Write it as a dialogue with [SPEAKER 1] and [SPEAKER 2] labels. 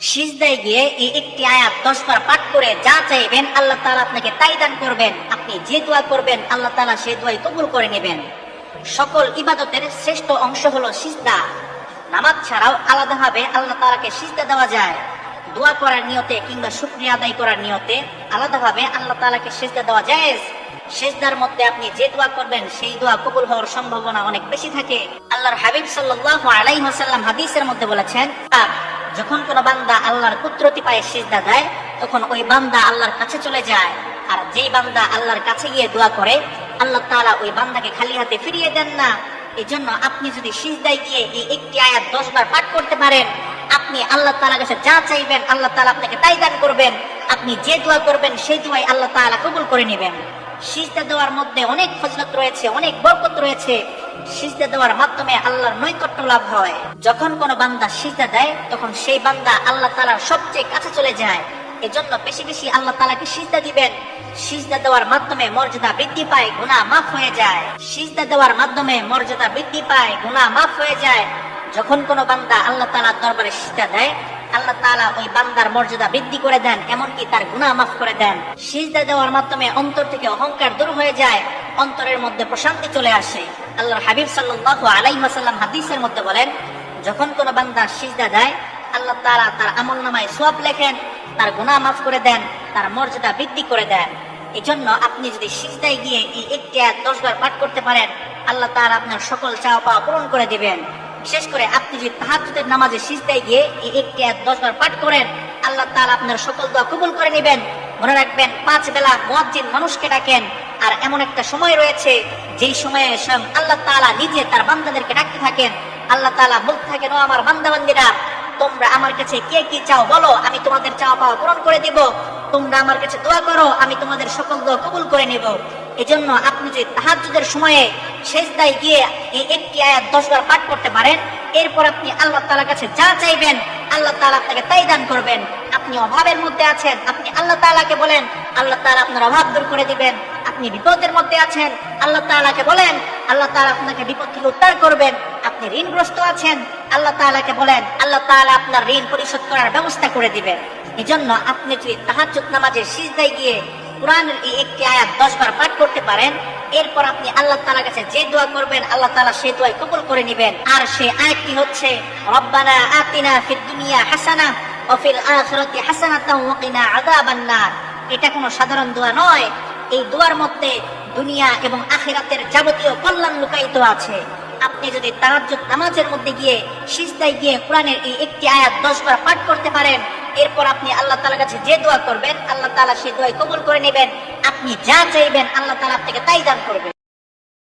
[SPEAKER 1] সিজদায় গিয়ে এই একটি আয়াত 10 বার পাঠ করে যা চাইবেন আল্লাহ তাআলা আপনাকে তাই দান করবেন। আপনি যে দোয়া করবেন আল্লাহ তাআলা সেই দোয়াই কবুল করে নেবেন। সকল ইবাদতের শ্রেষ্ঠ অংশ হলো সিজদা। নামাজ ছাড়াও আলাদাভাবে আল্লাহ তাআলাকে সিজদা দেওয়া যায়। দোয়া করার নিয়তে কিংবা শুকরিয়া আদায় করার নিয়তে আলাদাভাবে আল্লাহ তাআলাকে সিজদা দেওয়া জায়েজ। সিজদার মধ্যে আপনি যে দোয়া করবেন সেই দোয়া কবুল হওয়ার সম্ভাবনা অনেক বেশি থাকে। আল্লাহর হাবিব সাল্লাল্লাহু আলাইহি ওয়াসাল্লাম হাদিসের মধ্যে বলেছেন, যখন কোন বান্দা আল্লাহর কুদরতি পায়ে সিজদা দেয় তখন ওই বান্দা আল্লাহর কাছে চলে যায়। আর যেই বান্দা আল্লাহর কাছে গিয়ে দোয়া করে আল্লাহ তাআলা ওই বান্দাকে খালি হাতে ফিরিয়ে দেন না। এজন্য আপনি যদি সিজদায় গিয়ে এই একটি আয়াত 10 বার পাঠ করতে পারেন, আপনি আল্লাহ তাআলার কাছে যা চাইবেন আল্লাহ তাআলা আপনাকে তাই দান করবেন। আপনি যে দোয়া করবেন সেই দোয়াই আল্লাহ তাআলা কবুল করে নেবেন। সিজদা দেওয়ার মধ্যে অনেক ফজিলত রয়েছে, অনেক বরকত রয়েছে। সিজদা দেওয়ার মাধ্যমে আল্লাহর নৈকট্য লাভ হয়। যখন কোন বান্দা সিজদা দেয় তখন সেই বান্দা আল্লাহ তাআলার সবচেয়ে কাছে চলে যায়। এজন্য বেশি বেশি আল্লাহ তাআলাকে সিজদা দিবেন। সিজদা দেওয়ার মাধ্যমে মর্যাদা বৃদ্ধি পায়, গুনাহ মাফ হয়ে যায়। সিজদা দেওয়ার মাধ্যমে মর্যাদা বৃদ্ধি পায়, গুনাহ মাফ হয়ে যায়। যখন কোন বান্দা আল্লাহ তাআলার দরবারে সিজদা দেয় আল্লাহ তাআলা ওই বান্দার মর্যাদা বৃদ্ধি করে দেন, এমনকি তার গুনাহ মাফ করে দেন। সিজদা দেওয়ার মাধ্যমে অন্তর থেকে অহংকার দূর হয়ে যায়, অন্তরের মধ্যে প্রশান্তি চলে আসে। আল্লাহর হাবিব সাল্লাল্লাহু আলাইহি ওয়াসাল্লাম হাদিসের মধ্যে বলেন, যখন কোন বান্দা সিজদা দেয় আল্লাহ তাআলা তার আমলনামায় সওয়াব লেখেন, তার গুনাহ মাফ করে দেন, তার মর্যাদা বৃদ্ধি করে দেন। এজন্য আপনি যদি সিজদায় গিয়ে এই একটি আয়াত 10 বার পাঠ করতে পারেন আল্লাহ তাআলা আপনার সকল চাওয়া পাওয়া পূরণ করে দিবেন। বিশেষ করে আপনি যদি তাহাজ্জুদের নামাজে সিজদায় গিয়ে এই একটি আয়াত 10 বার পাঠ করেন আল্লাহ তাআলা আপনার সকল দোয়া কবুল করে নেবেন। মনে রাখবেন 5 বেলা মুয়াজ্জিন মানুষকে ডাকেন, আর এমন একটা সময় রয়েছে যেই সময়ে স্বয়ং আল্লাহ তাআলা নিজে তার বান্দাদেরকে ডাকতে থাকেন। আল্লাহ তাআলা বলতে থাকেন, ও আমার বান্দা বান্দীরা, তোমরা আমার কাছে কে কি চাও বলো, আমি তোমাদের চাওয়া পাওয়া পূরণ করে দিব। তোমরা আমার কাছে দোয়া করো, আমি তোমাদের সকল দোয়া কবুল করে নেব। এজন্য আপনি যদি তাহাজ্জুদের সময়ে সিজদায় গিয়ে এই একটি আয়াত 10 বার পাঠ করতে পারেন, এরপর আপনি আল্লাহ তাআলার কাছে যা চাইবেন আল্লাহ তাআলা আপনাকে তাই দান করবেন। আপনি অভাবের মধ্যে আছেন, আপনি আল্লাহ তাআলাকে বলেন, আল্লাহ তাআলা আপনার অভাব দূর করে দিবেন। আপনি বিপদের মধ্যে আছেন, আল্লাহ তাআলাকে বলেন, আল্লাহ তাআলা আপনাকে বিপদ থেকে উদ্ধার করবেন। আপনি ঋণগ্রস্ত আছেন, আল্লাহ তাআলাকে বলেন, আল্লাহ তাআলা আপনার ঋণ পরিশোধ করার ব্যবস্থা করে দিবেন। এজন্য আপনি যদি তাহাজ্জুদ নামাজে সিজদায় গিয়ে কোরআনের এই একটি আয়াত 10 বার পাঠ করতে পারেন, এরপর আপনি আল্লাহ তাআলার কাছে যে দোয়া করবেন আল্লাহ তাআলা সেই দোয়াই কবুল করে নেবেন। আর সেই আয়াতটি হচ্ছে, রব্বানা আতিনা ফিদ দুনিয়া হাসানাহ ওয়া ফিল আখিরাতি হাসানাতাও ওয়া কিনা আযাবান নার। এটা কোনো সাধারণ দোয়া নয়, এই দোয়ার মধ্যে দুনিয়া এবং আখিরাতের যাবতীয় কল্যাণ লুকায়িত আছে। আপনি যদি তাহাজ্জুদ নামাজের মধ্যে গিয়ে সিজদায় গিয়ে কোরআনের এই একটি আয়াত 10 বার পাঠ করতে পারেন, এরপর আপনি আল্লাহ তাআলার কাছে যে দোয়া করবেন আল্লাহ তাআলা সেই দোয়াই কবুল করে নেবেন। আপনি যা চাইবেন আল্লাহ তাআলা আপনাকে তাই দান করবেন।